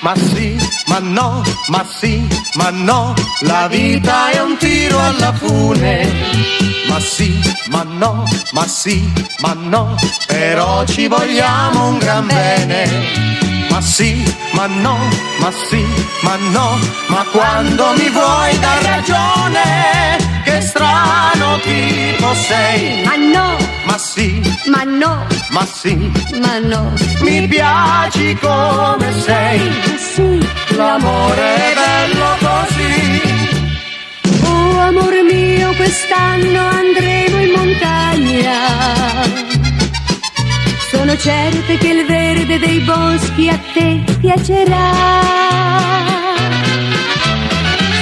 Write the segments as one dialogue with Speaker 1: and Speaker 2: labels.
Speaker 1: Ma sì, ma no, ma sì, ma no, la vita è un tiro alla fune. Ma sì, ma no, ma sì, ma no, però ci vogliamo un gran bene. Ma sì, ma no, ma sì, ma no, ma quando mi vuoi dar ragione, che strano tipo sei.
Speaker 2: Ma no,
Speaker 1: Ma sì,
Speaker 2: ma no,
Speaker 1: ma sì,
Speaker 2: ma no,
Speaker 1: mi piaci come sei.
Speaker 2: ma sì.
Speaker 1: L'amore è bello così.
Speaker 2: Oh amore mio, quest'anno andremo in montagna. Sono certa che il verde dei boschi a te piacerà.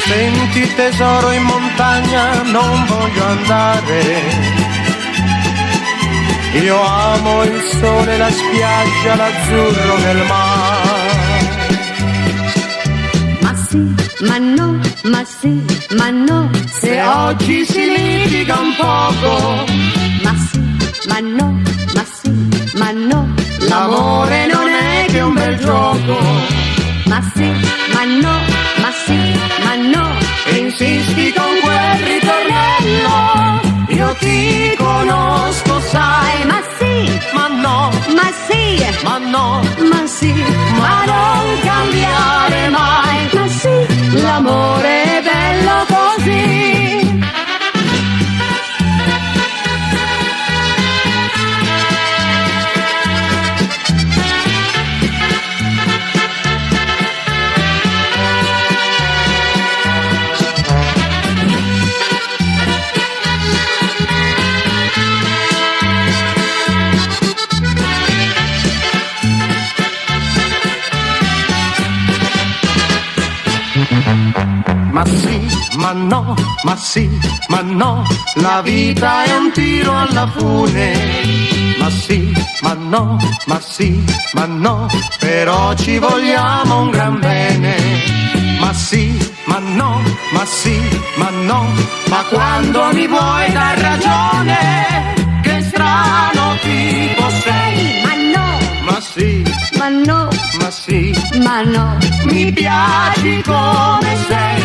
Speaker 1: Senti tesoro, in montagna non voglio andare. Io amo il sole, la spiaggia, l'azzurro del mare.
Speaker 2: Ma sì, ma no, ma sì, ma no,
Speaker 1: Se oggi si litiga un poco,
Speaker 2: ma sì, ma no, ma sì, ma no,
Speaker 1: l'amore non è che un bel gioco.
Speaker 2: ma sì, ma no, ma sì, ma no,
Speaker 1: Insisti con quel ritornello, io ti conosco, sai.
Speaker 2: ma sì,
Speaker 1: Ma no,
Speaker 2: ma sì,
Speaker 1: ma no,
Speaker 2: ma sì,
Speaker 1: ma non cambiare mai.
Speaker 2: ma sì,
Speaker 1: L'amore è bello così. Ma sì, ma no, ma sì, ma no, la vita è un tiro alla fune. Ma sì, ma no, ma sì, ma no, però ci vogliamo un gran bene. Ma sì, ma no, ma sì, ma no, ma quando mi vuoi dar ragione, che strano tipo sei.
Speaker 2: ma no,
Speaker 1: Ma sì,
Speaker 2: ma no,
Speaker 1: ma sì,
Speaker 2: ma no,
Speaker 1: mi piaci come sei.